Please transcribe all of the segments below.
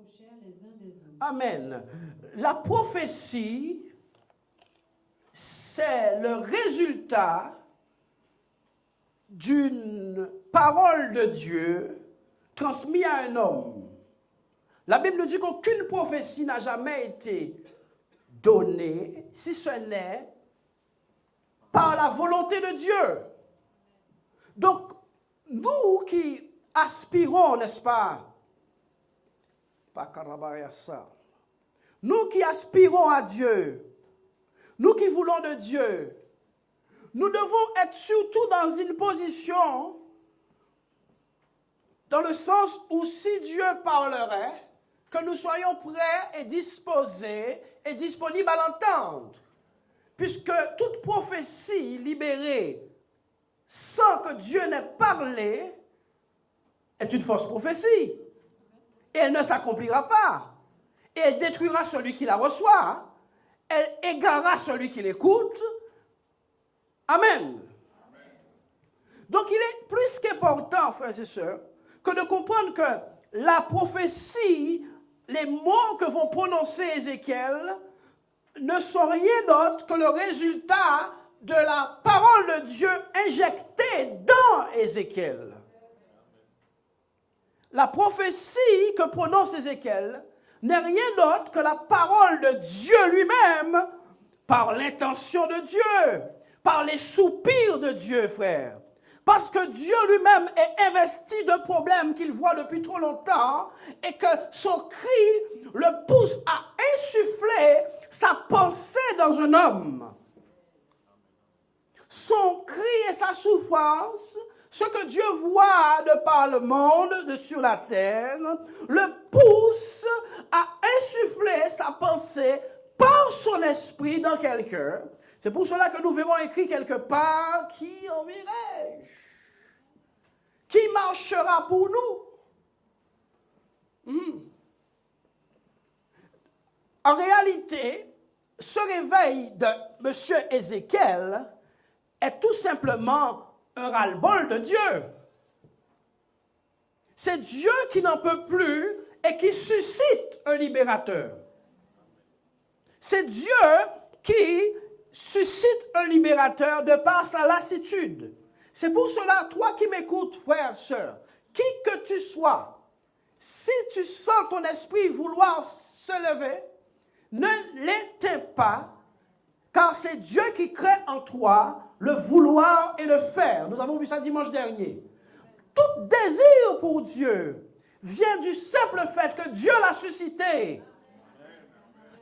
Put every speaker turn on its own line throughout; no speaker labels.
approchèrent les uns des autres.
Amen. La prophétie, c'est le résultat d'une parole de Dieu transmise à un homme. La Bible nous dit qu'aucune prophétie n'a jamais été donnée, si ce n'est par la volonté de Dieu. Donc, nous qui aspirons, n'est-ce pas, nous qui aspirons à Dieu, nous qui voulons de Dieu, nous devons être surtout dans une position, dans le sens où si Dieu parlerait, que nous soyons prêts et disposés et disponibles à l'entendre. Puisque toute prophétie libérée sans que Dieu n'ait parlé est une fausse prophétie. Et elle ne s'accomplira pas. Et elle détruira celui qui la reçoit. Elle égarera celui qui l'écoute. Amen. Donc il est plus qu'important, frères et sœurs, que de comprendre que la prophétie, les mots que vont prononcer Ézéchiel, ne sont rien d'autre que le résultat de la parole de Dieu injectée dans Ézéchiel. La prophétie que prononce Ézéchiel n'est rien d'autre que la parole de Dieu lui-même, par l'intention de Dieu, par les soupirs de Dieu, frère. Parce que Dieu lui-même est investi de problèmes qu'il voit depuis trop longtemps et que son cri le pousse à insuffler sa pensée dans un homme. Son cri et sa souffrance, ce que Dieu voit de par le monde, sur la terre, le pousse à insuffler sa pensée par son esprit dans quelqu'un. C'est pour cela que nous verrons écrit quelque part, qui enverrai-je? Qui marchera pour nous? En réalité, ce réveil de M. Ézéchiel est tout simplement un ras-le-bol de Dieu. C'est Dieu qui n'en peut plus et qui suscite un libérateur. C'est Dieu qui suscite un libérateur de par sa lassitude. C'est pour cela, toi qui m'écoutes, frère, sœur, qui que tu sois, si tu sens ton esprit vouloir se lever, ne l'éteins pas, car c'est Dieu qui crée en toi le vouloir et le faire. Nous avons vu ça dimanche dernier. Tout désir pour Dieu vient du simple fait que Dieu l'a suscité.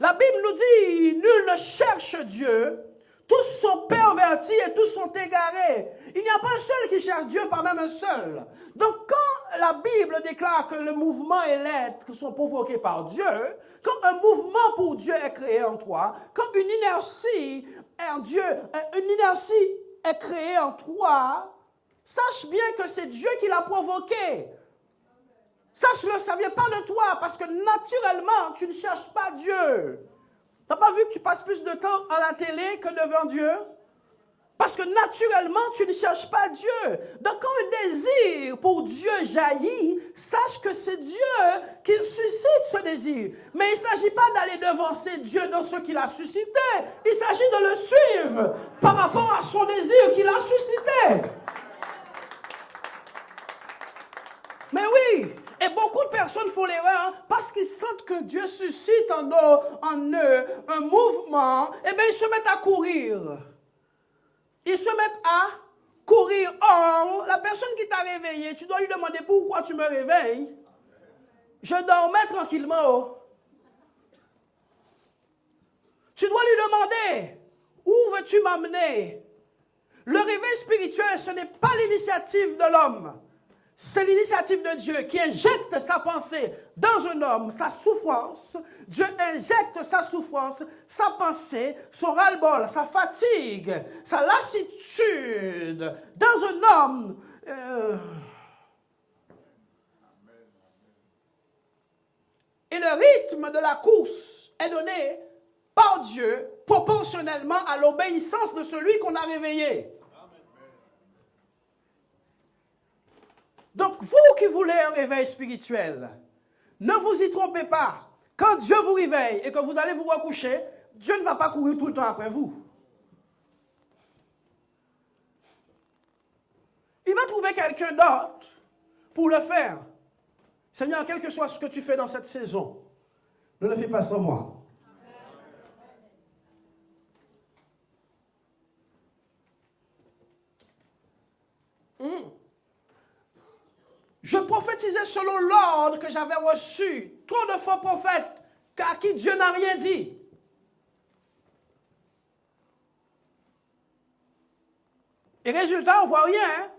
La Bible nous dit, nul ne cherche Dieu, tous sont pervertis et tous sont égarés. Il n'y a pas un seul qui cherche Dieu, pas même un seul. Donc quand la Bible déclare que le mouvement et l'être sont provoqués par Dieu, quand un mouvement pour Dieu est créé en toi, quand une inertie est créée en toi, sache bien que c'est Dieu qui l'a provoqué. Sache-le, ça ne vient pas de toi, parce que naturellement, tu ne cherches pas Dieu. Tu n'as pas vu que tu passes plus de temps à la télé que devant Dieu? Parce que naturellement, tu ne cherches pas Dieu. Donc, quand un désir pour Dieu jaillit, sache que c'est Dieu qui suscite ce désir. Mais il ne s'agit pas d'aller devancer Dieu dans ce qu'il a suscité. Il s'agit de le suivre par rapport à son désir qu'il a suscité. Mais oui, et beaucoup de personnes font l'erreur parce qu'ils sentent que Dieu suscite en eux un mouvement, et bien ils se mettent à courir. Ils se mettent à courir. Or, la personne qui t'a réveillé, tu dois lui demander pourquoi tu me réveilles. Je dormais tranquillement. Oh. Tu dois lui demander, où veux-tu m'amener? Le réveil spirituel, ce n'est pas l'initiative de l'homme. C'est l'initiative de Dieu qui injecte sa pensée dans un homme, sa souffrance. Dieu injecte sa souffrance, sa pensée, son ras-le-bol, sa fatigue, sa lassitude dans un homme. Et le rythme de la course est donné par Dieu proportionnellement à l'obéissance de celui qu'on a réveillé. Donc, vous qui voulez un réveil spirituel, Ne vous y trompez pas. Quand Dieu vous réveille et que vous allez vous recoucher, Dieu ne va pas courir tout le temps après vous. Il va trouver quelqu'un d'autre pour le faire. Seigneur, quel que soit ce que tu fais dans cette saison, ne le fais pas sans moi. Je prophétisais selon l'ordre que j'avais reçu. Trop de faux prophètes à qui Dieu n'a rien dit. Et résultat, on ne voit rien. Hein?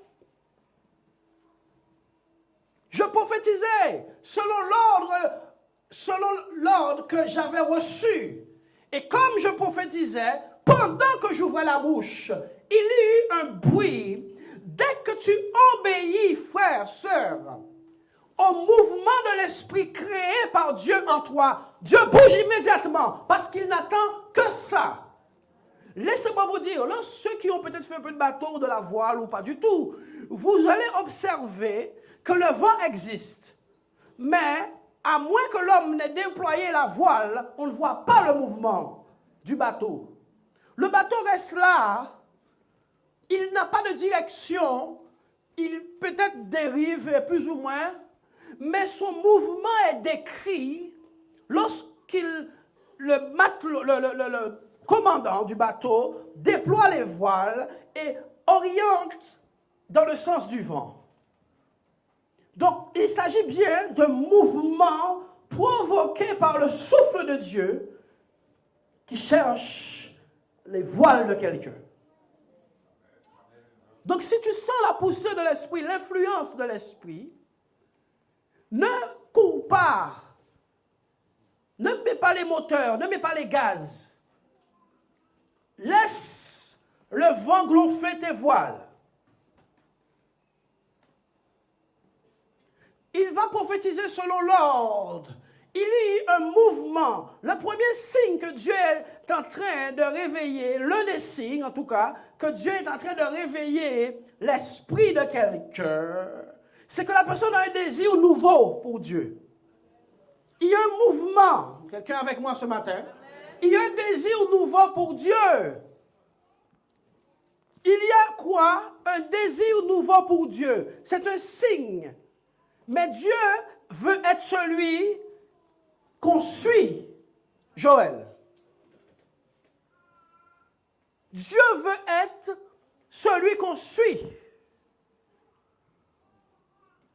Je prophétisais selon l'ordre que j'avais reçu. Et comme je prophétisais, pendant que j'ouvrais la bouche, il y eut un bruit. Dès que tu obéis, frère, sœur, au mouvement de l'esprit créé par Dieu en toi, Dieu bouge immédiatement parce qu'il n'attend que ça. Laissez-moi vous dire, là, ceux qui ont peut-être fait un peu de bateau ou de la voile ou pas du tout, vous allez observer que le vent existe. Mais à moins que l'homme n'ait déployé la voile, on ne voit pas le mouvement du bateau. Le bateau reste là. Il n'a pas de direction, il peut-être dérive plus ou moins, mais son mouvement est décrit lorsqu'il, le commandant du bateau déploie les voiles et oriente dans le sens du vent. Donc, il s'agit bien d'un mouvement provoqué par le souffle de Dieu qui cherche les voiles de quelqu'un. Donc, si tu sens la poussée de l'esprit, l'influence de l'esprit, ne cours pas, ne mets pas les moteurs, ne mets pas les gaz. Laisse le vent gonfler tes voiles. Il va prophétiser selon l'ordre. Il y a un mouvement. Le premier signe que Dieu est en train de réveiller, l'un des signes en tout cas, que Dieu est en train de réveiller l'esprit de quelqu'un, c'est que la personne a un désir nouveau pour Dieu. Il y a un mouvement. Quelqu'un avec moi ce matin? Il y a un désir nouveau pour Dieu. Il y a quoi? Un désir nouveau pour Dieu. C'est un signe. Mais Dieu veut être celui qu'on suit, Joël. Dieu veut être celui qu'on suit.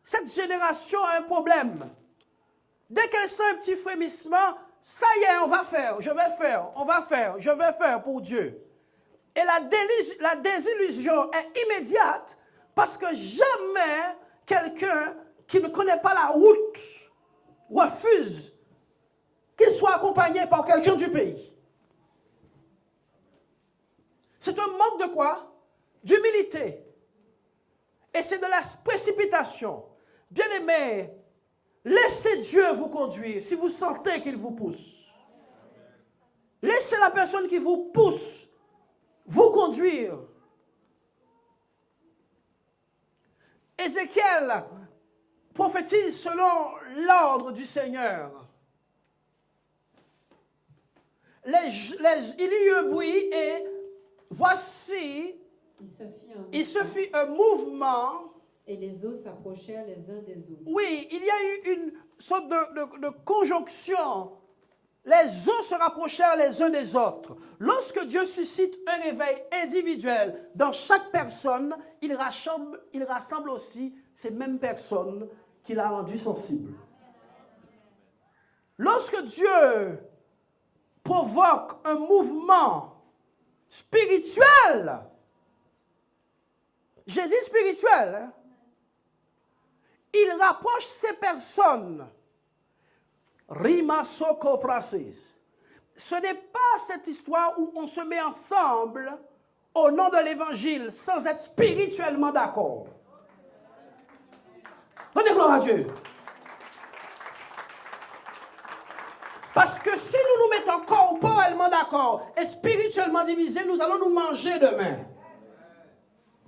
Cette génération a un problème. Dès qu'elle sent un petit frémissement, ça y est, on va faire, je vais faire, on va faire, je vais faire pour Dieu. Et la désillusion est immédiate parce que jamais quelqu'un qui ne connaît pas la route refuse qu'il soit accompagné par quelqu'un du pays. C'est un manque de quoi? D'humilité. Et c'est de la précipitation. Bien-aimés, laissez Dieu vous conduire si vous sentez qu'il vous pousse. Laissez la personne qui vous pousse vous conduire. Ézéchiel prophétise selon l'ordre du Seigneur. Il y eut un bruit et voici, il se fit un mouvement.
Et les eaux s'approchèrent les uns des autres.
Oui, il y a eu une sorte de conjonction. Les eaux se rapprochèrent les uns des autres. Lorsque Dieu suscite un réveil individuel dans chaque personne, il rassemble aussi ces mêmes personnes qu'il a rendues sensibles. Lorsque Dieu provoque un mouvement spirituel, j'ai dit spirituel, hein? Il rapproche ces personnes. Rima soko prasis. Ce n'est pas cette histoire où on se met ensemble au nom de l'évangile sans être spirituellement d'accord. Donnez gloire à Dieu. Parce que si nous nous mettons corporellement d'accord et spirituellement divisés, nous allons nous manger demain.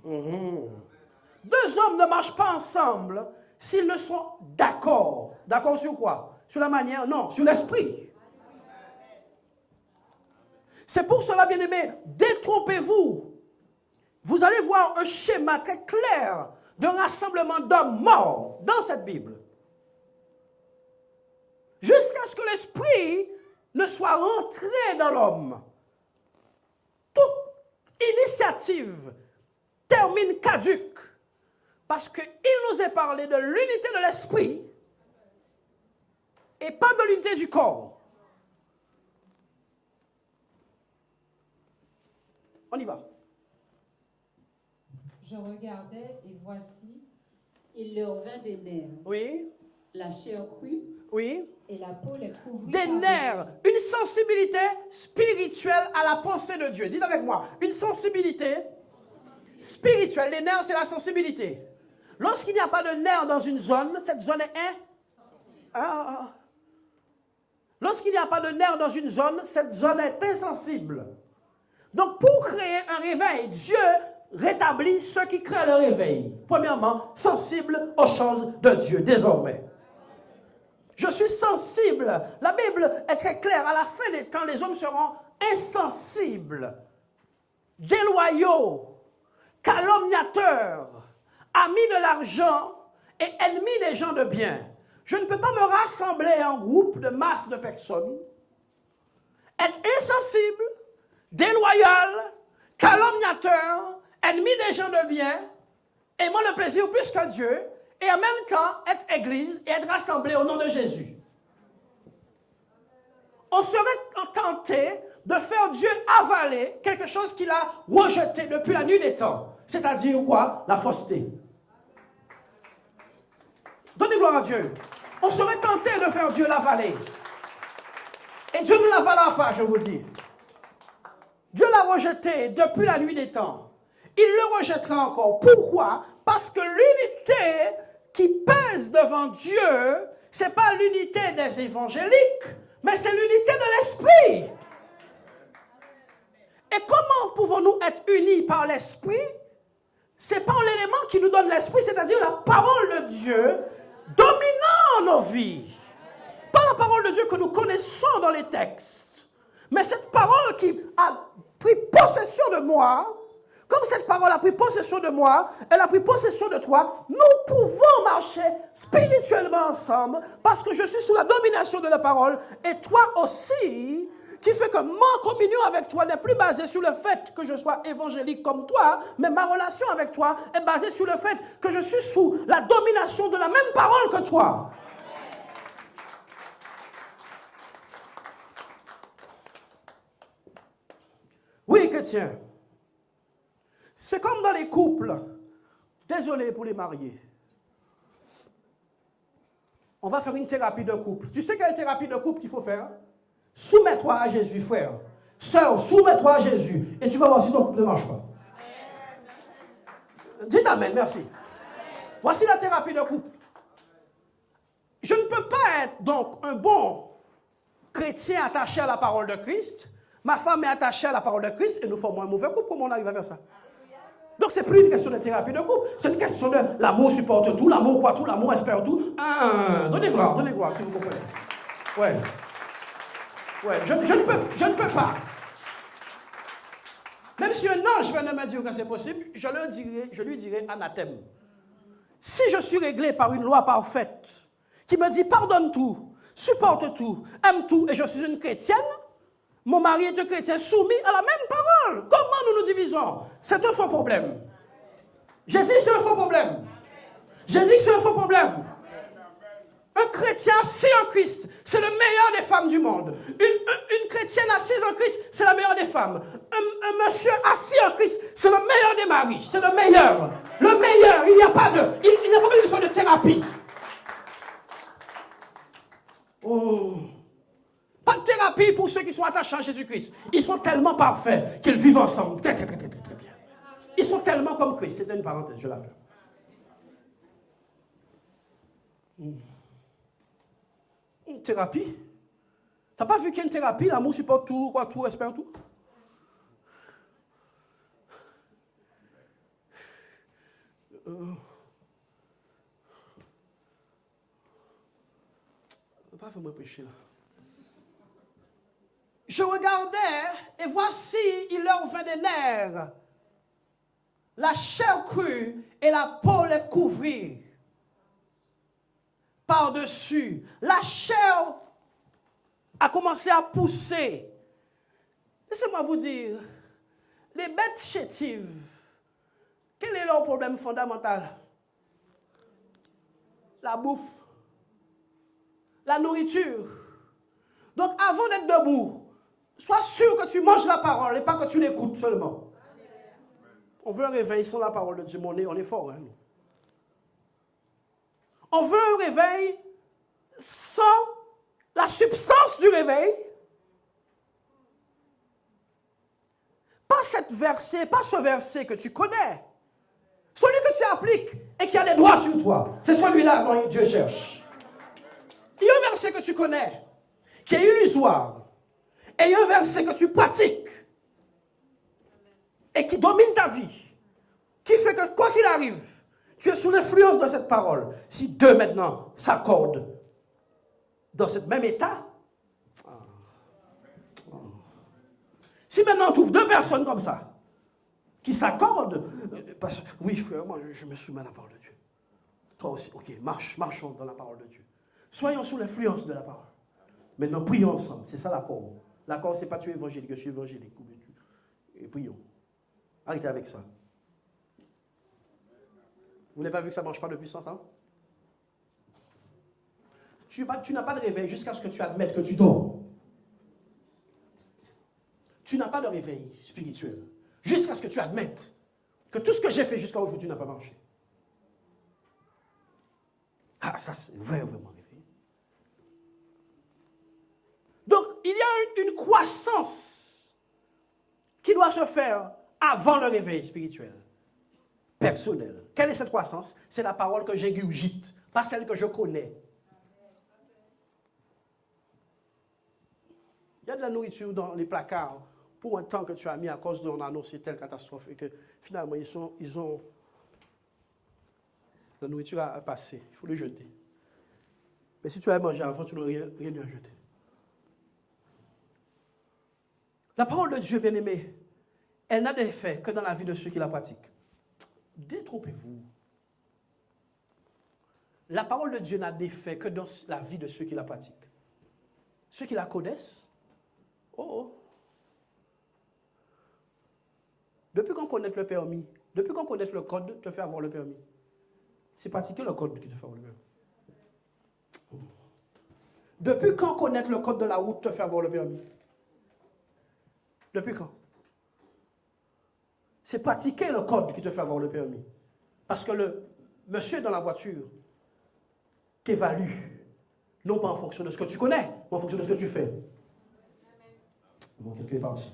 Deux hommes ne marchent pas ensemble s'ils ne sont d'accord. D'accord sur quoi? Sur la manière? Non, sur l'esprit. C'est pour cela, bien-aimés, détrompez-vous. Vous allez voir un schéma très clair de rassemblement d'hommes morts dans cette Bible. Jusqu'à ce que l'esprit ne soit rentré dans l'homme. Toute initiative termine caduque parce qu'il nous est parlé de l'unité de l'esprit et pas de l'unité du corps. On y va.
Je regardais et voici, il leur vint des nerfs.
Oui.
La chair crue.
Oui.
Et la peau les couvrit.
Des nerfs, une sensibilité spirituelle à la pensée de Dieu. Dites avec moi, une sensibilité spirituelle. Les nerfs, c'est la sensibilité. Lorsqu'il n'y a pas de nerfs dans une zone, cette zone est Lorsqu'il n'y a pas de nerfs dans une zone, cette zone est insensible. Donc, pour créer un réveil, Dieu rétablit ceux qui créent le réveil. Premièrement, sensible aux choses de Dieu, désormais. Je suis sensible. La Bible est très claire. À la fin des temps, les hommes seront insensibles, déloyaux, calomniateurs, amis de l'argent et ennemis des gens de bien. Je ne peux pas me rassembler en groupe de masse de personnes, être insensible, déloyal, calomniateur, ennemi des gens de bien, aimant le plaisir plus que Dieu, et en même temps être église et être rassemblé au nom de Jésus. On serait tenté de faire Dieu avaler quelque chose qu'il a rejeté depuis la nuit des temps. C'est-à-dire quoi? La fausseté. Donnez gloire à Dieu. On serait tenté de faire Dieu l'avaler. Et Dieu ne l'avalera pas, je vous dis. Dieu l'a rejeté depuis la nuit des temps. Il le rejettera encore. Pourquoi? Parce que l'unité qui pèse devant Dieu, ce n'est pas l'unité des évangéliques, mais c'est l'unité de l'esprit. Et comment pouvons-nous être unis par l'esprit? C'est par l'élément qui nous donne l'esprit, c'est-à-dire la parole de Dieu dominant nos vies. Pas la parole de Dieu que nous connaissons dans les textes, mais cette parole qui a pris possession de moi. Comme cette parole a pris possession de moi, elle a pris possession de toi, nous pouvons marcher spirituellement ensemble parce que je suis sous la domination de la parole et toi aussi, qui fait que ma communion avec toi n'est plus basée sur le fait que je sois évangélique comme toi, mais ma relation avec toi est basée sur le fait que je suis sous la domination de la même parole que toi. Oui, chrétien. C'est comme dans les couples. Désolé pour les mariés. On va faire une thérapie de couple. Tu sais quelle thérapie de couple qu'il faut faire? Soumets-toi à Jésus, frère. Sœur, soumets-toi à Jésus. Et tu vas voir si ton couple ne marche pas. Dites amen, merci. Voici la thérapie de couple. Je ne peux pas être donc un bon chrétien attaché à la parole de Christ. Ma femme est attachée à la parole de Christ et nous formons un mauvais couple. Comment on arrive à faire ça? Donc, ce n'est plus une question de thérapie de couple, c'est une question de l'amour supporte tout, l'amour croit tout, l'amour espère tout. Donnez gloire, si vous comprenez. Ouais. Je ne peux pas. Même si un ange venait me dire que c'est possible, je lui dirai anathème. Si je suis réglé par une loi parfaite, qui me dit pardonne tout, supporte tout, aime tout, et je suis une chrétienne, mon mari est un chrétien soumis à la même parole. Comment nous nous divisons? C'est un faux problème. J'ai dit que c'est un faux problème. J'ai dit que c'est un faux problème. Un chrétien assis en Christ, c'est le meilleur des femmes du monde. Une chrétienne assise en Christ, c'est la meilleure des femmes. Un monsieur assis en Christ, c'est le meilleur des maris. C'est le meilleur. Le meilleur. Il n'y a pas besoin de thérapie. Oh. Pas de thérapie pour ceux qui sont attachés à Jésus-Christ. Ils sont tellement parfaits qu'ils vivent ensemble. Très bien. Ils sont tellement comme Christ. C'était une parenthèse, je la fais. Une thérapie? T'as pas vu qu'il y a une thérapie? L'amour supporte tout, quoi, tout, espère tout? pas vraiment prêcher là. Je regardais, et voici, il leur vint des nerfs. La chair crue et la peau les couvrirent par-dessus. La chair a commencé à pousser. Laissez-moi vous dire, les bêtes chétives, quel est leur problème fondamental? La bouffe, la nourriture. Donc avant d'être debout, sois sûr que tu manges la parole et pas que tu l'écoutes seulement. On veut un réveil sans la parole de Dieu, mais on est fort. Hein? On veut un réveil sans la substance du réveil. Pas ce verset que tu connais. Celui que tu appliques et qui a des droits sur toi. C'est celui-là dont Dieu cherche. Il y a un verset que tu connais, qui est illusoire. Et il y a un verset que tu pratiques et qui domine ta vie, qui fait que quoi qu'il arrive, tu es sous l'influence de cette parole. Si deux maintenant s'accordent dans ce même état, si maintenant on trouve deux personnes comme ça, qui s'accordent, oui frère, moi je me soumets à la parole de Dieu. Toi aussi, ok, marchons dans la parole de Dieu. Soyons sous l'influence de la parole. Maintenant prions ensemble, c'est ça l'accord. L'accord, c'est pas tu es évangélique, je suis évangélique. Et prions. Arrêtez avec ça. Vous n'avez pas vu que ça ne marche pas depuis 100 ans? Tu n'as pas de réveil jusqu'à ce que tu admettes que tu dors. Tu n'as pas de réveil spirituel jusqu'à ce que tu admettes que tout ce que j'ai fait jusqu'à aujourd'hui n'a pas marché. Ah, ça c'est vraiment réveil. Donc, il y a une croissance qui doit se faire avant le réveil spirituel, personnel. Quelle est cette croissance? C'est la parole que j'ingurgite, pas celle que je connais. Il y a de la nourriture dans les placards pour un temps que tu as mis à cause d'on a annoncé telle catastrophe et que finalement ils ont la nourriture à passer. Il faut le jeter. Mais si tu as mangé avant, tu n'aurais rien à jeter. La parole de Dieu, bien-aimé, elle n'a d'effet que dans la vie de ceux qui la pratiquent. Détrompez-vous. La parole de Dieu n'a d'effet que dans la vie de ceux qui la pratiquent. Ceux qui la connaissent, Depuis qu'on connaît le permis, depuis qu'on connaît le code, te fait avoir le permis. C'est pratiquer le code qui te fait avoir le permis. Depuis quand connaître le code de la route te fait avoir le permis? Depuis quand? C'est pratiquer le code qui te fait avoir le permis. Parce que le monsieur dans la voiture t'évalue, non pas en fonction de ce que tu connais, mais en fonction de ce que tu fais. Bon, quelqu'un est parti.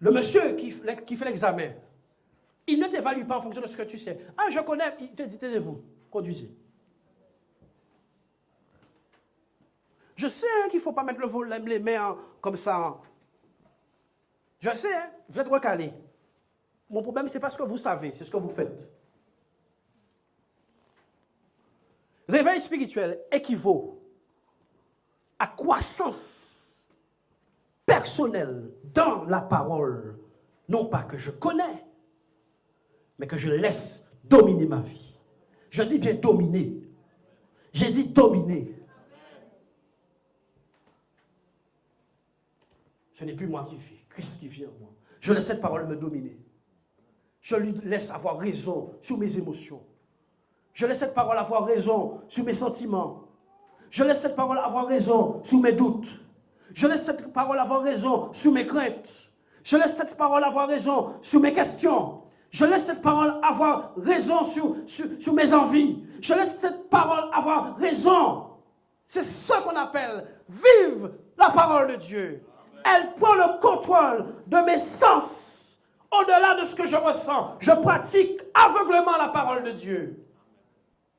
Le monsieur qui fait l'examen, il ne t'évalue pas en fonction de ce que tu sais. Ah, je connais, il te dit, taisez-vous, conduisez. Je sais qu'il ne faut pas mettre les mains comme ça. Je sais, vous êtes recalés. Mon problème, ce n'est pas ce que vous savez, c'est ce que vous faites. Réveil spirituel équivaut à croissance personnelle dans la parole. Non pas que je connais, mais que je laisse dominer ma vie. Je dis bien dominer. J'ai dit dominer. Ce n'est plus moi qui vis, Christ qui vit en moi. Je laisse cette parole me dominer. Je lui laisse avoir raison sur mes émotions. Je laisse cette parole avoir raison sur mes sentiments. Je laisse cette parole avoir raison sur mes doutes. Je laisse cette parole avoir raison sur mes craintes. Je laisse cette parole avoir raison sur mes questions. Je laisse cette parole avoir raison sur mes envies. Je laisse cette parole avoir raison. C'est ce qu'on appelle vive la parole de Dieu. Elle prend le contrôle de mes sens. Au-delà de ce que je ressens, je pratique aveuglément la parole de Dieu.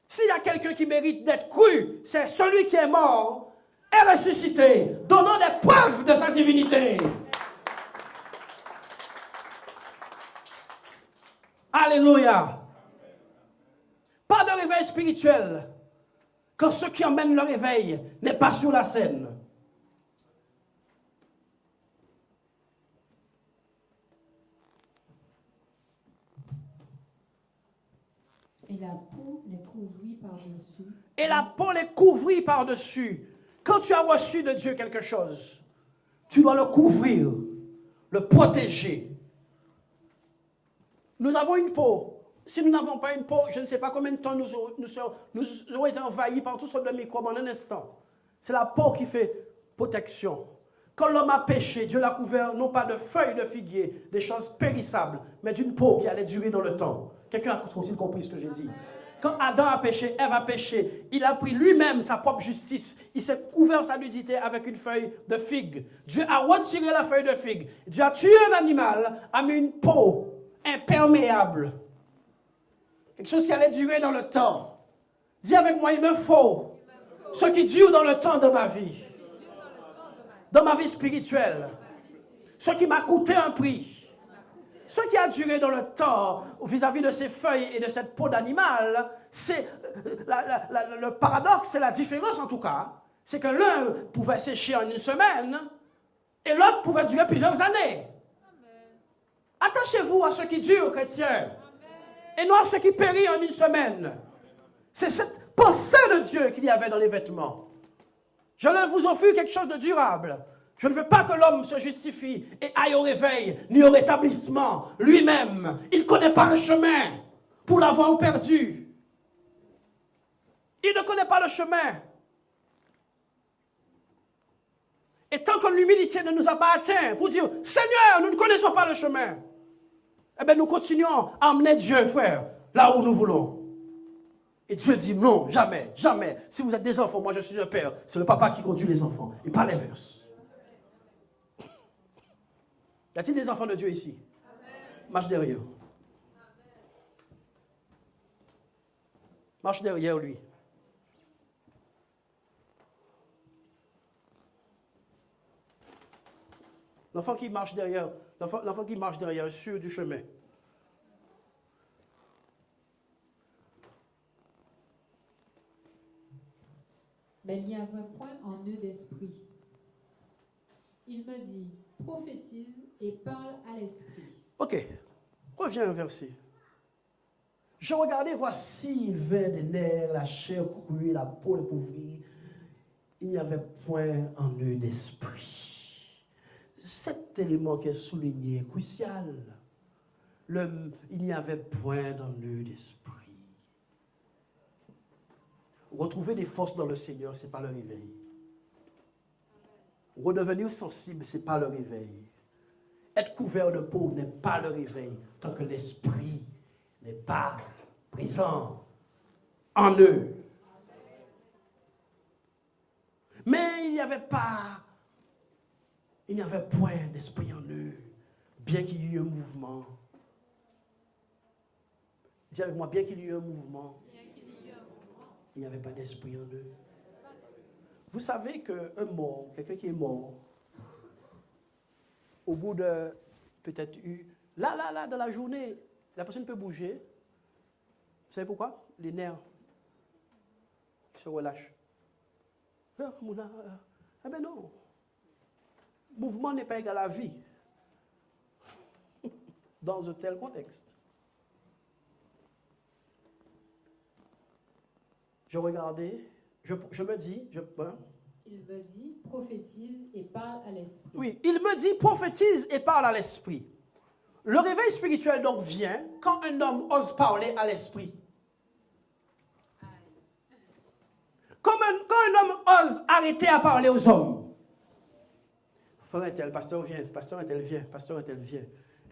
S'il y a quelqu'un qui mérite d'être cru, c'est celui qui est mort et ressuscité, donnant des preuves de sa divinité. Alléluia. Pas de réveil spirituel quand ceux qui emmènent le réveil n'est pas sur la scène.
Et la peau les couvrit par-dessus.
Et la peau les couvrit par-dessus. Quand tu as reçu de Dieu quelque chose, tu dois le couvrir, le protéger. Nous avons une peau. Si nous n'avons pas une peau, je ne sais pas combien de temps nous aurons été envahis par toutes sortes de microbes en un instant. C'est la peau qui fait protection. Quand l'homme a péché, Dieu l'a couvert non pas de feuilles de figuier, des choses périssables, mais d'une peau qui allait durer dans le temps. Quelqu'un a compris ce que j'ai dit? Quand Adam a péché, Ève a péché, il a pris lui-même sa propre justice. Il s'est couvert sa nudité avec une feuille de figue. Dieu a retiré la feuille de figue. Dieu a tué un animal, a mis une peau imperméable. Quelque chose qui allait durer dans le temps. Dis avec moi, il me faut ce qui dure dans le temps de ma vie. Dans ma vie spirituelle. Ce qui m'a coûté un prix. Ce qui a duré dans le temps vis-à-vis de ces feuilles et de cette peau d'animal, c'est le paradoxe, c'est la différence en tout cas. C'est que l'un pouvait sécher en une semaine et l'autre pouvait durer plusieurs années. Attachez-vous à ce qui dure, chrétiens, et non à ce qui périt en une semaine. C'est cette pensée de Dieu qu'il y avait dans les vêtements. Je ne vous offre quelque chose de durable. Je ne veux pas que l'homme se justifie et aille au réveil, ni au rétablissement lui-même. Il ne connaît pas le chemin pour l'avoir perdu. Il ne connaît pas le chemin. Et tant que l'humilité ne nous a pas atteints pour dire, Seigneur, nous ne connaissons pas le chemin, eh bien nous continuons à emmener Dieu, frère, là où nous voulons. Et Dieu dit, non, jamais, jamais. Si vous êtes des enfants, moi je suis un père, c'est le papa qui conduit les enfants, et pas l'inverse. Y a-t-il des enfants de Dieu ici? Amen. Marche derrière. Amen. Marche derrière lui. L'enfant qui marche derrière est sûr du chemin.
Mais il n'y avait point en eux d'esprit. Il me dit, prophétise et parle à l'esprit.
Ok, reviens au verset. Je regardais, voici, il vint des nerfs, la chair crue, la peau le couvrit. Il n'y avait point en eux d'esprit. Cet élément qui est souligné, crucial. Il n'y avait point en eux d'esprit. Retrouver des forces dans le Seigneur, ce n'est pas le réveil. Redevenir sensible, ce n'est pas le réveil. Être couvert de peau n'est pas le réveil, tant que l'esprit n'est pas présent en eux. Mais il n'y avait point d'esprit en eux, bien qu'il y ait eu un mouvement. Dis avec moi, bien qu'il y ait eu un mouvement, il n'y avait pas d'esprit en eux. Vous savez qu'un mort, quelqu'un qui est mort, au bout de peut-être là, dans la journée, la personne peut bouger. Vous savez pourquoi? Les nerfs se relâchent. Ah ben non. Mouvement n'est pas égal à vie. Dans un tel contexte. Je regardais, je me dis,
il me dit, prophétise et parle à l'esprit.
Oui, il me dit, prophétise et parle à l'esprit. Le réveil spirituel donc vient quand un homme ose parler à l'esprit. Quand un homme ose arrêter à parler aux hommes. Frère un tel, pasteur vient, pasteur un tel vient, pasteur un tel vient.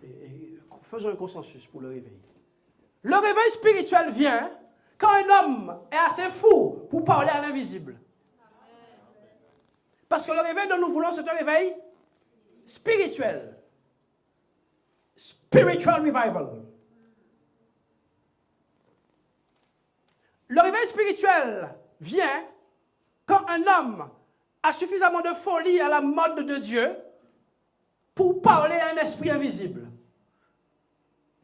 Et faisons un consensus pour le réveil. Le réveil spirituel vient quand un homme est assez fou pour parler à l'invisible. Parce que le réveil dont nous voulons, c'est un réveil spirituel. Spiritual revival. Le réveil spirituel vient quand un homme a suffisamment de folie à la mode de Dieu pour parler à un esprit invisible.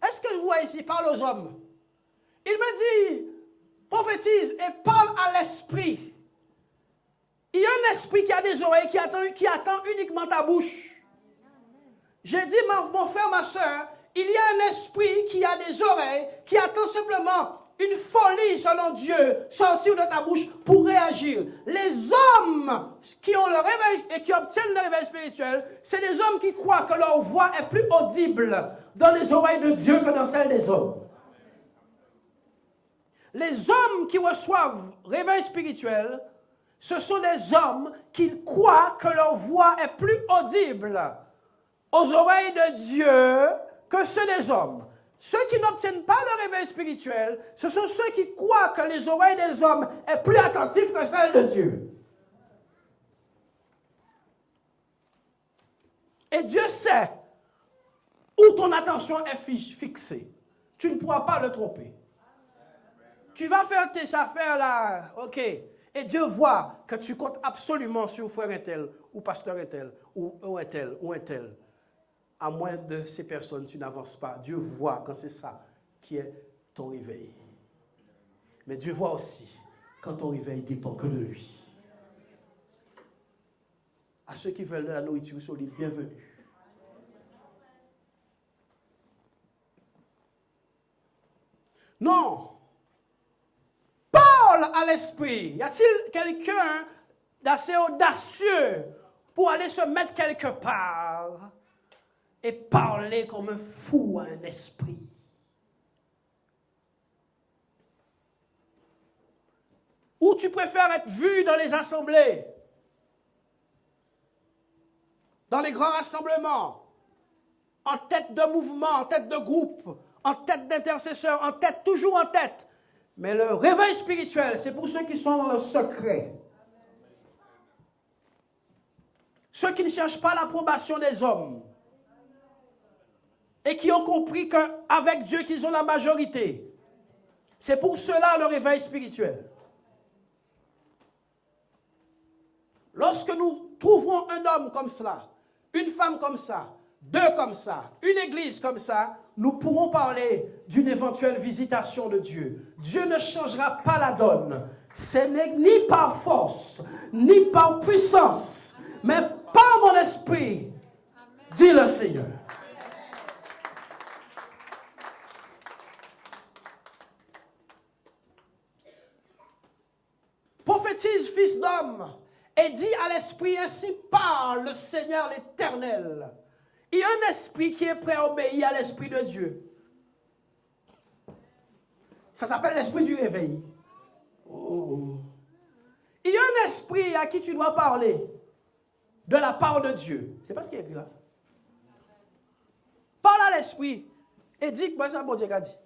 Est-ce que vous voyez ici, parle aux hommes. Il me dit, prophétise et parle à l'esprit. Il y a un esprit qui a des oreilles, qui attend uniquement ta bouche. J'ai dit, mon frère, ma soeur, il y a un esprit qui a des oreilles, qui attend simplement une folie selon Dieu sortir de ta bouche pour réagir. Les hommes qui ont le réveil et qui obtiennent le réveil spirituel, c'est des hommes qui croient que leur voix est plus audible dans les oreilles de Dieu que dans celles des hommes. Les hommes qui reçoivent réveil spirituel, ce sont des hommes qui croient que leur voix est plus audible aux oreilles de Dieu que ceux des hommes. Ceux qui n'obtiennent pas le réveil spirituel, ce sont ceux qui croient que les oreilles des hommes sont plus attentives que celles de Dieu. Et Dieu sait où ton attention est fixée. Tu ne pourras pas le tromper. Tu vas faire tes affaires là, ok. Et Dieu voit que tu comptes absolument sur frère un tel, ou pasteur un tel, ou un tel, ou un tel. À moins de ces personnes, tu n'avances pas. Dieu voit quand c'est ça qui est ton réveil. Mais Dieu voit aussi quand ton réveil dépend que de lui. À ceux qui veulent de la nourriture solide, bienvenue. Non. Parle à l'esprit. Y a-t-il quelqu'un d'assez audacieux pour aller se mettre quelque part et parler comme un fou à un esprit? Ou tu préfères être vu dans les assemblées, dans les grands rassemblements, en tête de mouvement, en tête de groupe, en tête d'intercesseur, en tête, toujours en tête. Mais le réveil spirituel, c'est pour ceux qui sont dans le secret. Ceux qui ne cherchent pas l'approbation des hommes. Et qui ont compris qu'avec Dieu, qu'ils ont la majorité. C'est pour cela le réveil spirituel. Lorsque nous trouverons un homme comme cela, une femme comme ça, deux comme ça, une église comme ça, nous pourrons parler d'une éventuelle visitation de Dieu. Dieu ne changera pas la donne. Ce n'est ni par force, ni par puissance, mais par mon esprit, dit le Seigneur. Prophétise, fils d'homme, et dis à l'esprit, ainsi parle le Seigneur l'Éternel. Il y a un esprit qui est prêt à obéir à l'esprit de Dieu. Ça s'appelle l'esprit du réveil. Oh. Il y a un esprit à qui tu dois parler de la part de Dieu. C'est pas ce qui est écrit là. Parle à l'esprit et dis que moi, ça, bon Dieu a dit.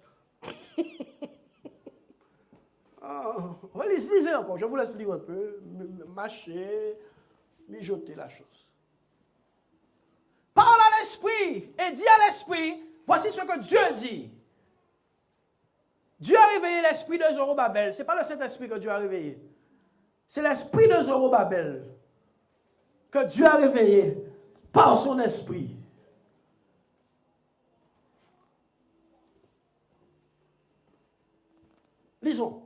Oh, lisez encore, je vous laisse lire un peu, mâcher, mijoter la chose. Parle à l'esprit et dis à l'esprit, voici ce que Dieu dit. Dieu a réveillé l'esprit de Zorobabel. Ce n'est pas le Saint-Esprit que Dieu a réveillé. C'est l'esprit de Zorobabel que Dieu a réveillé par son esprit. Lisons.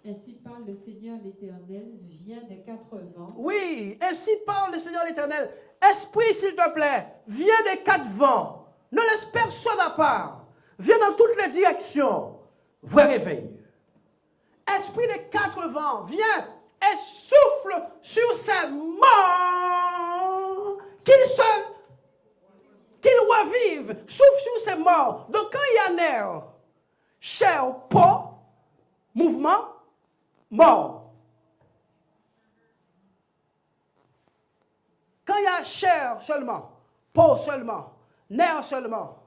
Ainsi parle le Seigneur l'Éternel, viens des quatre vents.
Oui, ainsi parle le Seigneur l'Éternel. Esprit, s'il te plaît, viens des quatre vents. Ne laisse personne à part. Viens dans toutes les directions. Vrai réveil. Esprit des quatre vents, viens et souffle sur ces morts. Qu'ils revivent. Souffle sur ces morts. Donc quand il y a nerf, chair, peau, mouvement, mort. Quand il y a chair seulement, peau seulement, nerf seulement,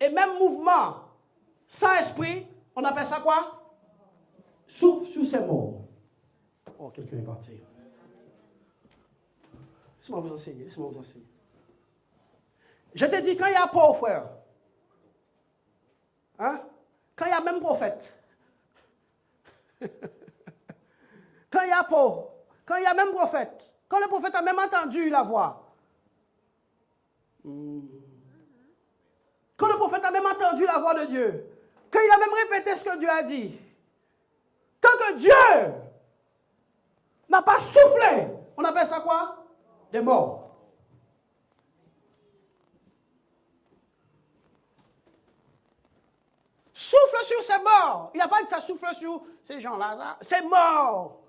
et même mouvement, sans esprit, on appelle ça quoi? Souffle sur ces mots. Oh, quelqu'un est parti. Laissez-moi vous enseigner, laissez-moi vous enseigner. Je te dis, quand il y a peau, frère, hein? Quand il y a même prophète, quand il y a peau, quand il y a même prophète, quand le prophète a même entendu la voix, quand le prophète a même entendu la voix de Dieu, quand il a même répété ce que Dieu a dit, que Dieu n'a pas soufflé, on appelle ça quoi? Des morts. Souffle sur ces morts. Il n'a pas dit ça souffle sur ces gens-là. C'est mort.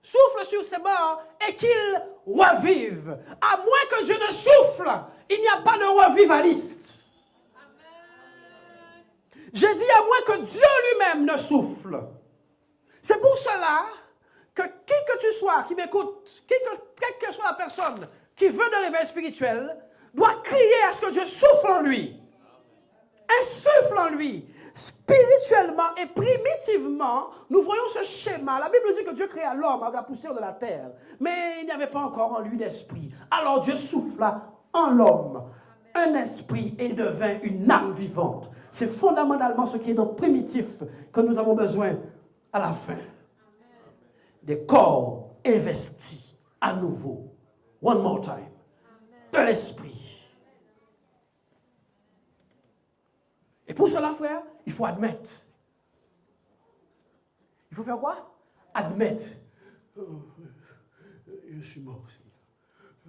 Souffle sur ces morts et qu'ils revivent. À moins que Dieu ne souffle, il n'y a pas de revivaliste. J'ai dit à moins que Dieu lui-même ne souffle. C'est pour cela que qui que tu sois, qui m'écoute, quelle que soit la personne qui veut de l'éveil spirituel, doit crier à ce que Dieu souffle en lui. Insuffle en lui. Spirituellement et primitivement, nous voyons ce schéma. La Bible dit que Dieu créa l'homme avec la poussière de la terre, mais il n'y avait pas encore en lui d'esprit. Alors Dieu souffla en l'homme un esprit et il devint une âme vivante. C'est fondamentalement ce qui est donc primitif que nous avons besoin à la fin. Des corps investis à nouveau. One more time. De l'esprit. Et pour cela, frère, il faut admettre. Il faut faire quoi? Admettre. Je suis mort aussi.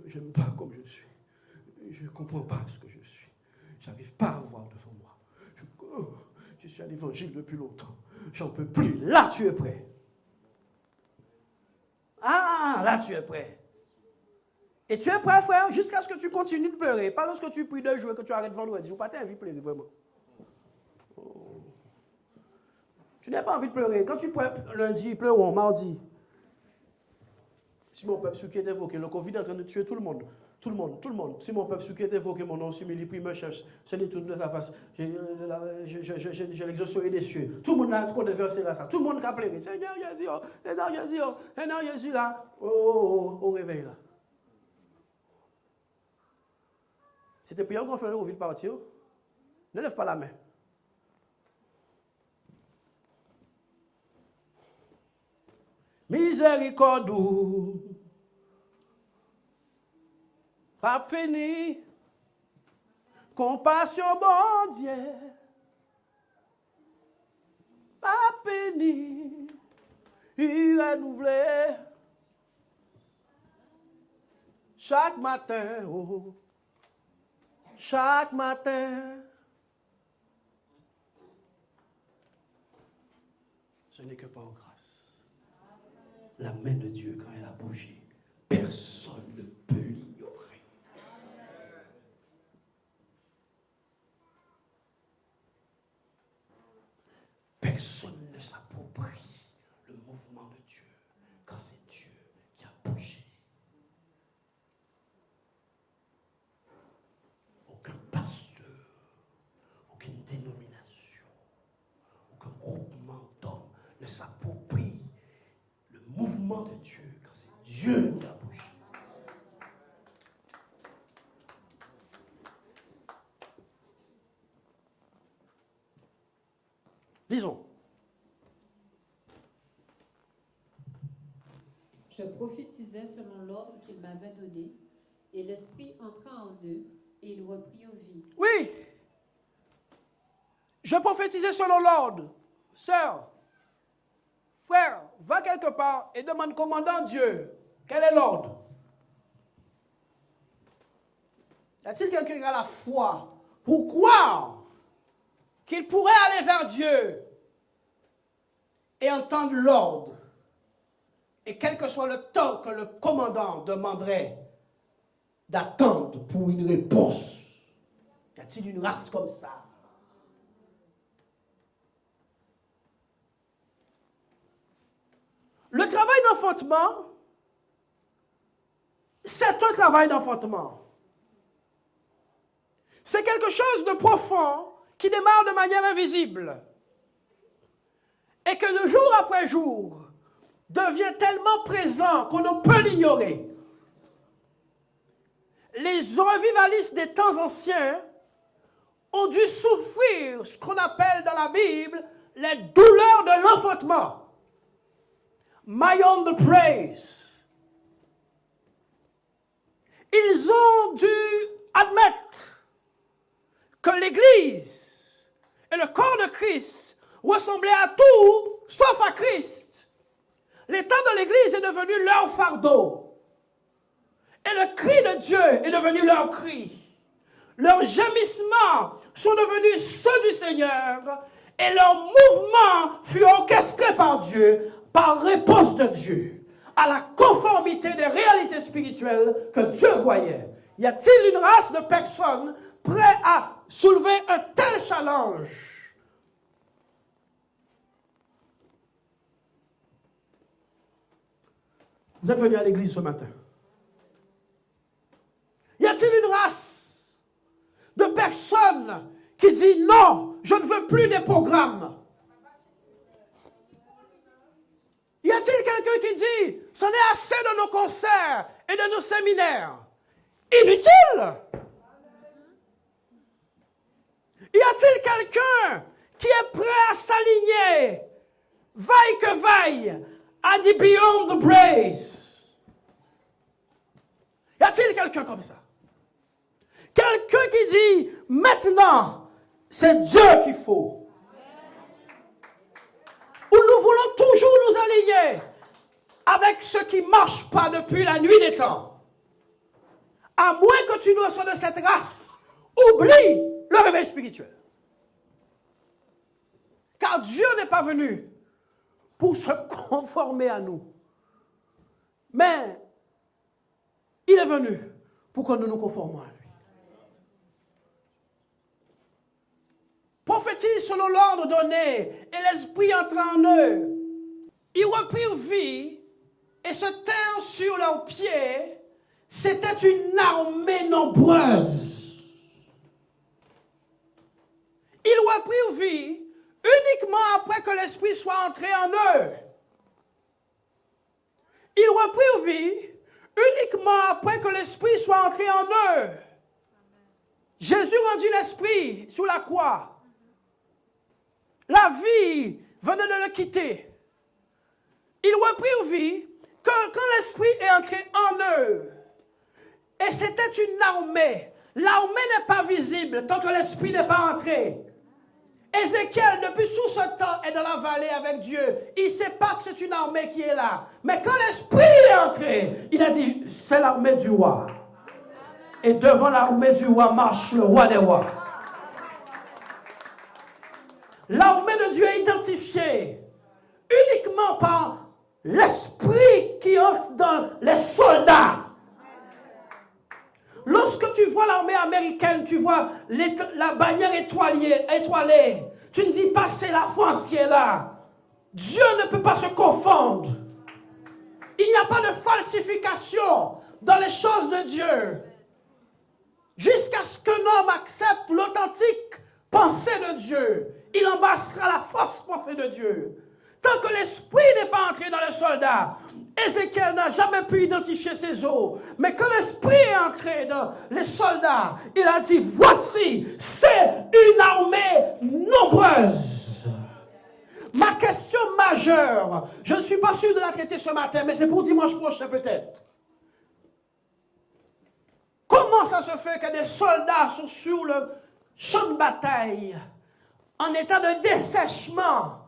Je n'aime pas comme je suis. Je ne comprends pas ce que je suis. Je n'arrive pas à voir devant moi. Je suis à l'évangile depuis longtemps. J'en peux plus. Là, tu es prêt. Ah, là, tu es prêt. Et tu es prêt, frère, jusqu'à ce que tu continues de pleurer. Pas lorsque tu pries 2 jours et que tu arrêtes vendredi. Ou pas, tu as envie de pleurer, vraiment. Tu n'as pas envie de pleurer. Quand tu pleures lundi, pleurons, mardi. Si mon peuple qui est évoqué, le Covid est en train de tuer tout le monde. Tout le monde. Si mon peuple qui est évoqué, mon nom, si mes prix me cherchent, je détourne de sa face. J'ai l'exaucé des cieux. Tout le monde a connaît verset là, ça. Tout le monde a pleuré. Seigneur Jésus, Seigneur Jésus, Seigneur Jésus là. Au réveil là. C'était prière qu'on fait au vide partir. Ne lève pas la main. Miséricorde, pas fini, compassion, bon Dieu, pas fini, il renouvelé chaque matin, oh, chaque matin. Ce n'est que par grâce. La main de Dieu, quand elle a bougé, personne ne peut l'ignorer. Personne ne s'approprie le mouvement de Dieu quand c'est Dieu qui a bougé. Aucun pasteur, aucune dénomination, aucun groupement d'hommes ne s'approprie mouvement de Dieu, quand c'est Dieu qui a bougé. Lisons.
Je prophétisais selon l'ordre qu'il m'avait donné, et l'Esprit entra en eux, et il reprit aux vies.
Oui. Je prophétisais selon l'ordre. Sœur, frère, va quelque part et demande commandant Dieu, quel est l'ordre? Y a-t-il quelqu'un qui a la foi pour croire qu'il pourrait aller vers Dieu et entendre l'ordre? Et quel que soit le temps que le commandant demanderait d'attendre pour une réponse. Y a-t-il une race comme ça? Le travail d'enfantement, c'est un travail d'enfantement. C'est quelque chose de profond qui démarre de manière invisible et que de jour après jour devient tellement présent qu'on ne peut l'ignorer. Les revivalistes des temps anciens ont dû souffrir ce qu'on appelle dans la Bible les douleurs de l'enfantement. Maillon de praise. Ils ont dû admettre que l'Église et le corps de Christ ressemblaient à tout sauf à Christ. L'état de l'Église est devenu leur fardeau. Et le cri de Dieu est devenu leur cri. Leurs gémissements sont devenus ceux du Seigneur et leur mouvement fut orchestré par Dieu, par réponse de Dieu, à la conformité des réalités spirituelles que Dieu voyait. Y a-t-il une race de personnes prêtes à soulever un tel challenge? Vous êtes venus à l'église ce matin. Y a-t-il une race de personnes qui dit non, je ne veux plus des programmes? Y a-t-il quelqu'un qui dit ce n'est assez de nos concerts et de nos séminaires? Inutile! Y a-t-il quelqu'un qui est prêt à s'aligner, vaille que vaille, à the beyond the praise? Y a-t-il quelqu'un comme ça? Quelqu'un qui dit, maintenant, c'est Dieu qu'il faut. Ou nous voulons toujours nous aligner avec ce qui ne marche pas depuis la nuit des temps. À moins que tu ne sois de cette race, oublie le réveil spirituel. Car Dieu n'est pas venu pour se conformer à nous. Mais il est venu pour que nous nous conformions à lui. Prophétise selon l'ordre donné, et l'Esprit entra en eux. Ils reprirent vie et se tinrent sur leurs pieds. C'était une armée nombreuse. Ils reprirent vie uniquement après que l'Esprit soit entré en eux. Ils reprirent vie uniquement après que l'Esprit soit entré en eux. Jésus rendit l'Esprit sous la croix. La vie venait de le quitter. Ils reprirent vie quand l'Esprit est entré en eux. Et c'était une armée. L'armée n'est pas visible tant que l'Esprit n'est pas entré. Ézéchiel, depuis tout ce temps, est dans la vallée avec Dieu. Il ne sait pas que c'est une armée qui est là. Mais quand l'Esprit est entré, il a dit, c'est l'armée du roi. Et devant l'armée du roi marche le roi des rois. L'armée de Dieu est identifiée uniquement par l'Esprit qui entre dans les soldats. Lorsque tu vois l'armée américaine, tu vois la bannière étoilée. Tu ne dis pas c'est la France qui est là. Dieu ne peut pas se confondre. Il n'y a pas de falsification dans les choses de Dieu. Jusqu'à ce qu'un homme accepte l'authentique pensée de Dieu, il embrassera la fausse pensée de Dieu. Tant que l'Esprit n'est pas entré dans le soldat, Ézéchiel n'a jamais pu identifier ses os. Mais quand l'Esprit est entré dans les soldats, il a dit, voici, c'est une armée nombreuse. Ma question majeure, je ne suis pas sûr de la traiter ce matin, mais c'est pour dimanche prochain peut-être. Comment ça se fait que des soldats sont sur le champ de bataille, en état de dessèchement,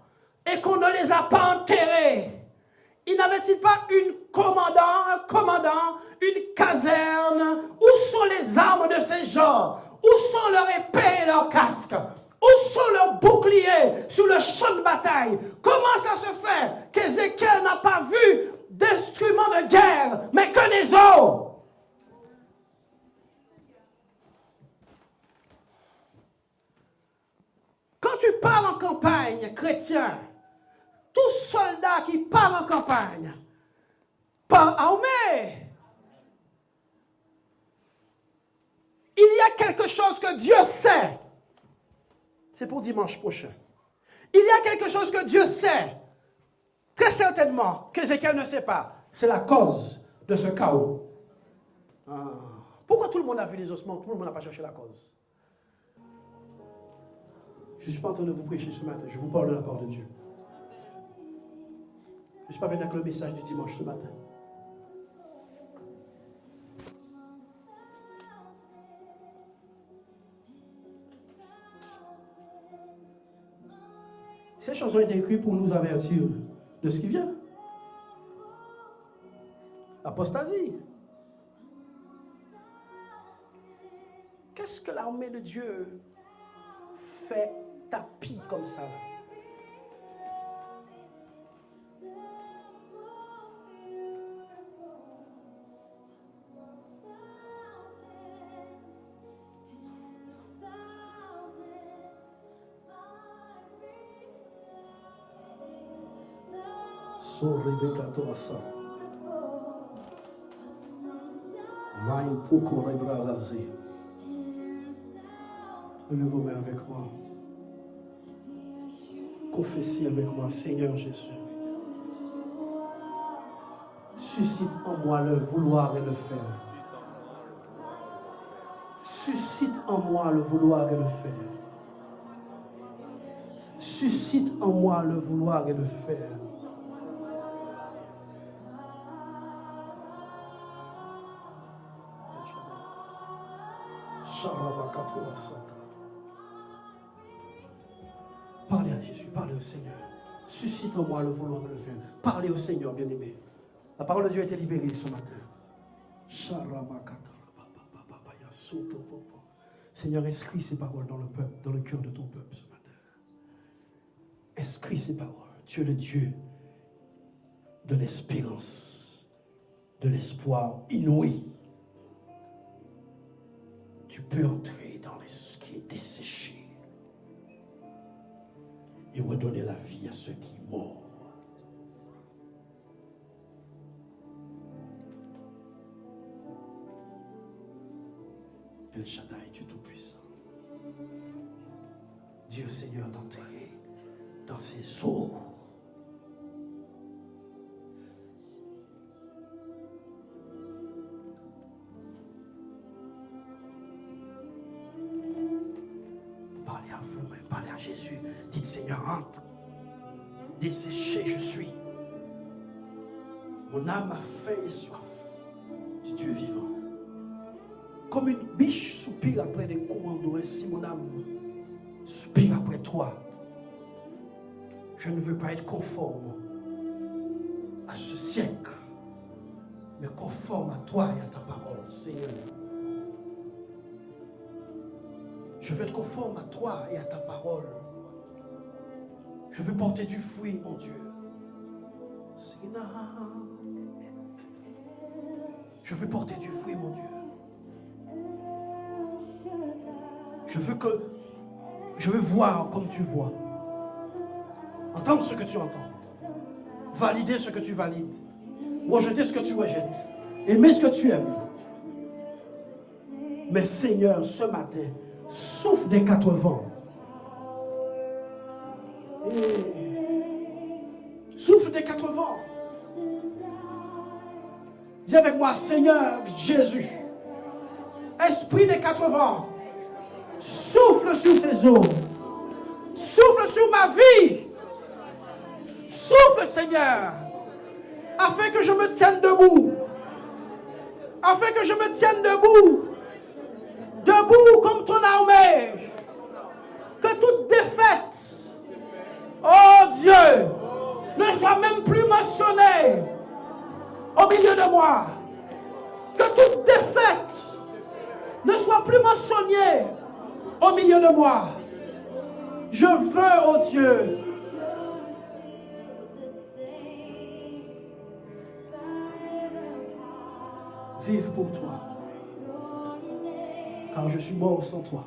et qu'on ne les a pas enterrés? Il n'avait-il pas un commandant, une caserne? Où sont les armes de ces gens? Où sont leurs épées et leurs casques? Où sont leurs boucliers sur le champ de bataille? Comment ça se fait qu'Ézéchiel n'a pas vu d'instruments de guerre, mais que des os? Quand tu pars en campagne, chrétien, tout soldat qui part en campagne, part armé. Il y a quelque chose que Dieu sait. C'est pour dimanche prochain. Il y a quelque chose que Dieu sait, très certainement, qu'Ézéchiel ne sait pas. C'est la cause de ce chaos. Pourquoi tout le monde a vu les ossements, tout le monde n'a pas cherché la cause? Je ne suis pas en train de vous prêcher ce matin, je vous parle de la part de Dieu. Je ne suis pas venu avec le message du dimanche ce matin. Ces choses ont été écrites pour nous avertir de ce qui vient. Apostasie. Qu'est-ce que l'armée de Dieu fait tapis comme ça là? Levez vos mains avec moi. Confessez avec moi, Seigneur Jésus. Suscite en moi le vouloir et le faire. Suscite en moi le vouloir et le faire. Suscite en moi le vouloir et le faire. Parlez à Jésus, parlez au Seigneur. Suscite en moi le vouloir et le faire. Parlez au Seigneur, bien-aimé. La parole de Dieu a été libérée ce matin. Seigneur, inscris ces paroles dans le peuple, dans le cœur de ton peuple ce matin. Inscris ces paroles. Tu es le Dieu de l'espérance, de l'espoir inouï. Tu peux entrer dans ce qui est desséché et redonner la vie à ceux qui meurent. El Shaddai, Dieu Tout-Puissant. Dis au Seigneur d'entrer dans ses eaux. Parlez à vous-même, parlez à Jésus. Dites Seigneur, entre. Desséché je suis. Mon âme a faim et soif du Dieu vivant. Comme une biche soupire après des commandos, ainsi mon âme soupire après toi. Je ne veux pas être conforme à ce siècle, mais conforme à toi et à ta parole, Seigneur. Je veux être conforme à toi et à ta parole. Je veux porter du fruit, mon Dieu. Je veux porter du fruit, mon Dieu. Je veux voir comme tu vois. Entendre ce que tu entends. Valider ce que tu valides. Rejeter ce que tu rejettes. Aimer ce que tu aimes. Mais Seigneur, ce matin, souffle des quatre vents. Souffle des quatre vents. Dis avec moi, Seigneur Jésus, Esprit des quatre vents, souffle sur ces eaux. Souffle sur ma vie. Souffle, Seigneur, afin que je me tienne debout. Afin que je me tienne debout. Debout comme ton armée. Que toute défaite, oh Dieu, ne soit même plus mentionnée au milieu de moi. Que toute défaite ne soit plus mentionnée au milieu de moi. Je veux, oh Dieu, vivre pour toi. Car je suis mort sans toi.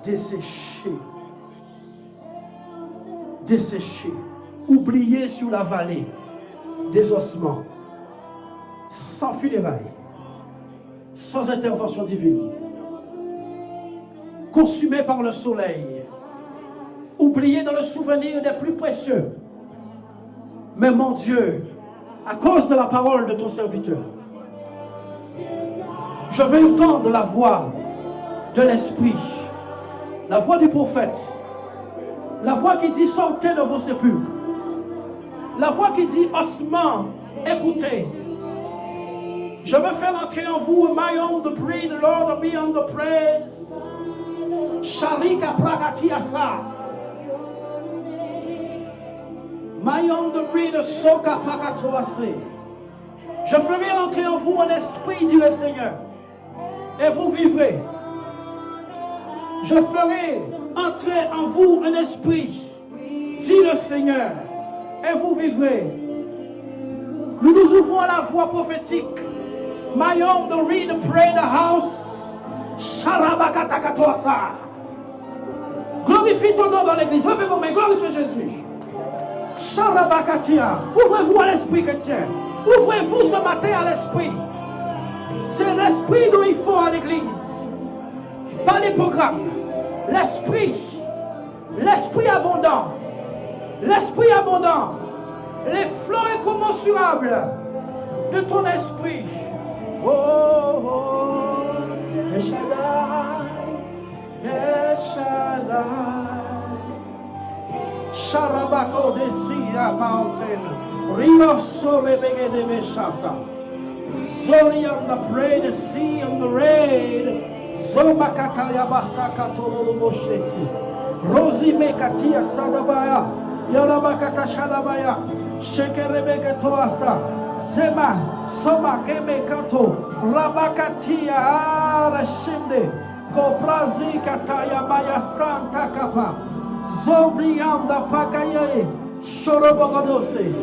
Desséché. Desséché. Oublié sur la vallée des ossements. Sans funérailles. Sans intervention divine. Consumé par le soleil. Oublié dans le souvenir des plus précieux. Mais mon Dieu, à cause de la parole de ton serviteur, je veux entendre la voix de l'Esprit, la voix du prophète, la voix qui dit sortez de vos sépulcres, la voix qui dit ossements, écoutez. Je veux faire entrer en vous my own the praise, the Lord be on the praise. Sharika prakati asa. Mayon de bride soka pakatoase. Je ferai entrer en vous un esprit, dit le Seigneur, et vous vivrez. Je ferai entrer en vous un esprit, dit le Seigneur, et vous vivrez. Nous nous ouvrons à la voix prophétique. Mayon de read, pray the house. Sharabakatakatoasa. Glorifie ton nom dans l'église. Levez vos mains, glorifiez Jésus. Sharabakatia. Ouvrez-vous à l'esprit chrétien. Ouvrez-vous ce matin à l'esprit. C'est l'esprit dont il faut à l'église. Pas les programmes. L'esprit. L'esprit abondant. L'esprit abondant. Les flots incommensurables de ton esprit. Oh, oh, oh. Eshadai. Eshadai. Sharabako Desia Mountain. Rimoso Rebege de Beshata. Zori on the prey, the sea on the raid. Zomakata Yabasaka Tolo Bosheti. Rosi Mekatia Sadabaya. Yorabakata Shadabaya. Sheke Rebeke Toasa. Zema Soma Kemekato. Rabakatia Rashinde. Koprazi Kataya Maya Santa Kapa. Zobrianda Pakaye, Chorobogodose.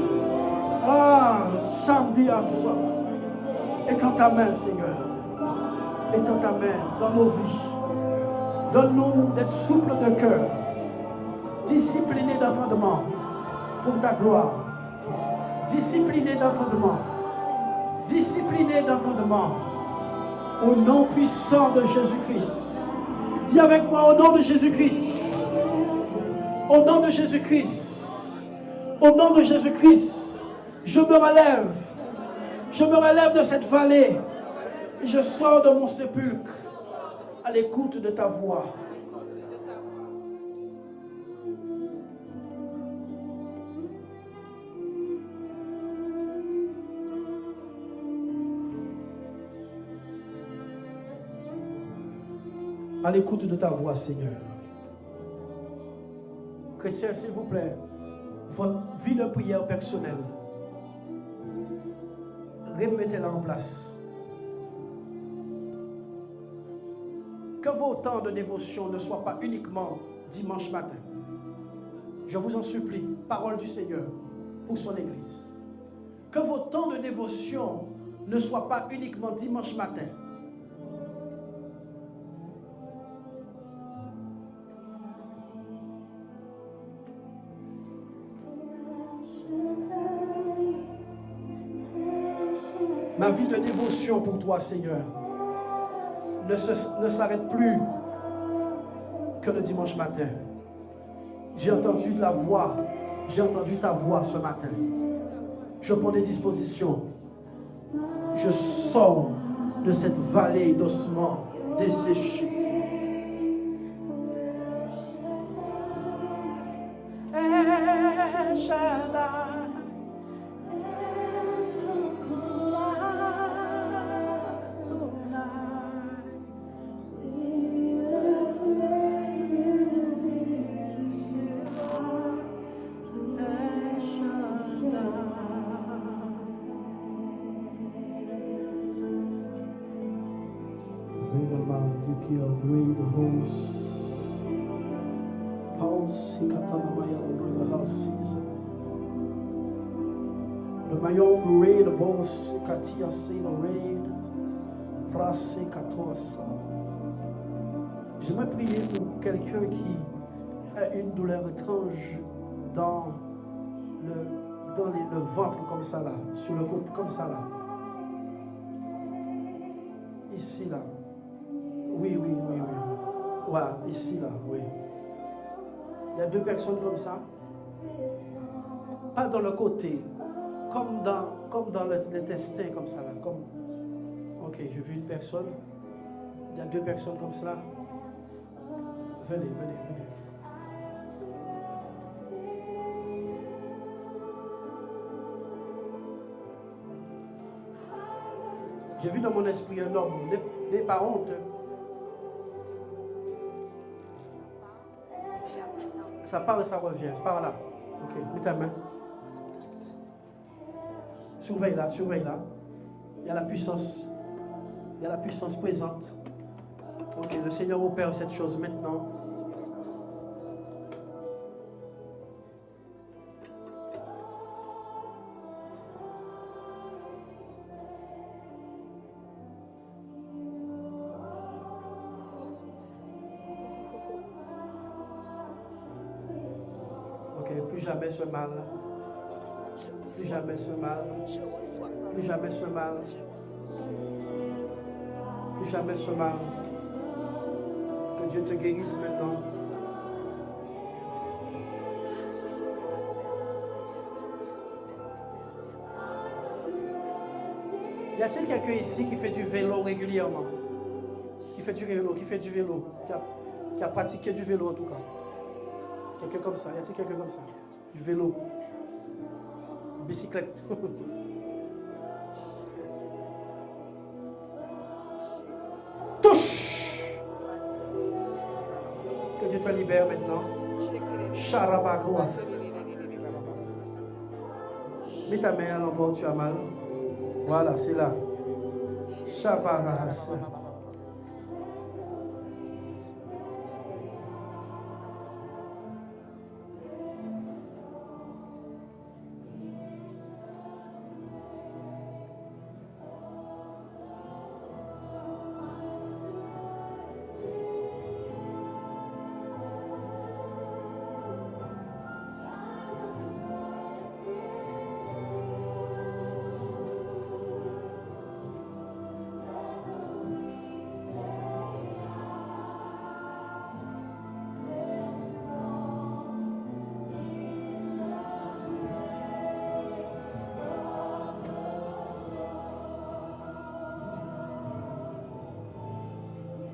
Ah, samedi à ça. Étends ta main, Seigneur. Étends ta main dans nos vies. Donne-nous d'être souple de cœur, discipliné d'entendement pour ta gloire. Discipliné d'entendement. Discipliné d'entendement. Au nom puissant de Jésus-Christ. Dis avec moi au nom de Jésus-Christ. Au nom de Jésus-Christ, au nom de Jésus-Christ, je me relève de cette vallée, et je sors de mon sépulcre à l'écoute de ta voix. À l'écoute de ta voix, Seigneur. Chrétiens, s'il vous plaît, votre vie de prière personnelle, remettez-la en place. Que vos temps de dévotion ne soient pas uniquement dimanche matin. Je vous en supplie, parole du Seigneur pour son Église. Que vos temps de dévotion ne soient pas uniquement dimanche matin. Ma vie de dévotion pour toi, Seigneur, ne s'arrête plus que le dimanche matin. J'ai entendu la voix, j'ai entendu ta voix ce matin. Je prends des dispositions. Je sors de cette vallée d'ossements desséchés. The mayon raid, the boss, Katia say the raid, Prase Katoasa. J'aimerais prier pour quelqu'un qui a une douleur étrange dans le ventre comme ça là, sur le côté comme ça là. Ici là. Oui. Ouais, ici là, oui. Il y a deux personnes comme ça. Pas dans le côté, comme dans l'intestin, comme ça là. Ok, j'ai vu une personne. Il y a deux personnes comme ça. Venez. J'ai vu dans mon esprit un homme, n'aie pas honte. Ça part et ça revient. Par là. Ok, mets ta main. Surveille-la, surveille-la. Il y a la puissance. Il y a la puissance présente. Ok, le Seigneur opère cette chose maintenant. Plus jamais ce mal. Plus jamais ce mal. Plus jamais ce mal. Plus jamais ce mal. Que Dieu te guérisse maintenant. Y a-t-il quelqu'un ici qui fait du vélo régulièrement? Qui fait du vélo, qui a pratiqué du vélo en tout cas? Quelqu'un comme ça, y a-t-il quelqu'un comme ça? Du vélo, bicyclette. Touche! Que Dieu te libère maintenant. Charabakouas. Mets ta main à l'endroit où tu as mal. Voilà, c'est là. Charabakouas.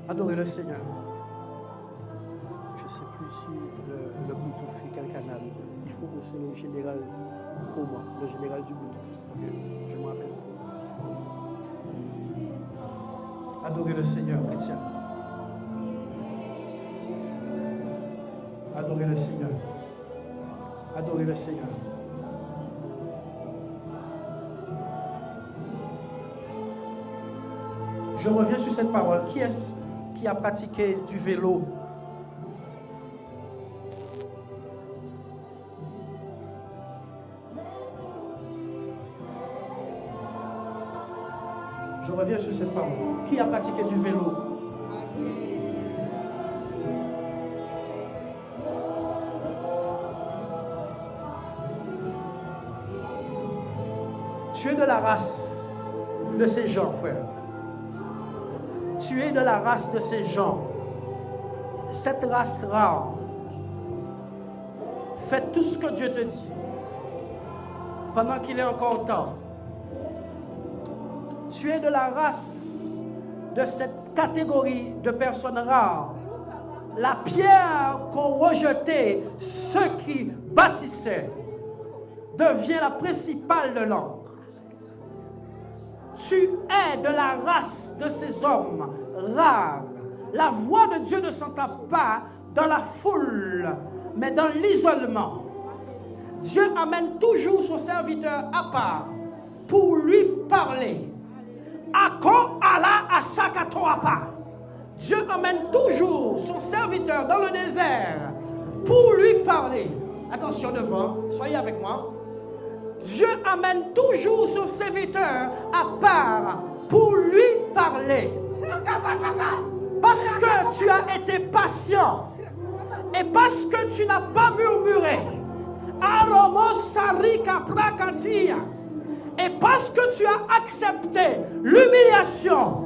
Adorez le Seigneur. Je ne sais plus si le Bluetooth est quel canal. Il faut que c'est le général pour moi, le général du Bluetooth. Okay. Je me rappelle. Adorez le Seigneur, chrétien. Adorez le Seigneur. Adorez le Seigneur. Je reviens sur cette parole. Qui est-ce qui a pratiqué du vélo? Je reviens sur cette parole. Qui a pratiqué du vélo? Tu es de la race de ces gens, frère. Tu es de la race de ces gens. Cette race rare. Fais tout ce que Dieu te dit. Pendant qu'il est encore temps. Tu es de la race de cette catégorie de personnes rares. La pierre qu'ont rejetée ceux qui bâtissaient devient la principale de l'encre. Tu es de la race de ces hommes rares. La voix de Dieu ne s'entend pas dans la foule, mais dans l'isolement. Dieu amène toujours son serviteur à part pour lui parler. Ako ala asakato apa. Dieu amène toujours son serviteur dans le désert pour lui parler. Attention devant, soyez avec moi. Dieu amène toujours son serviteur à part pour lui parler. Parce que tu as été patient et parce que tu n'as pas murmuré. Et parce que tu as accepté l'humiliation,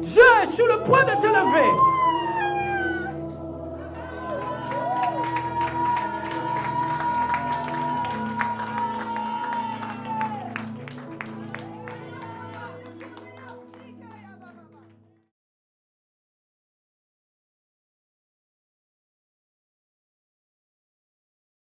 Dieu est sur le point de te lever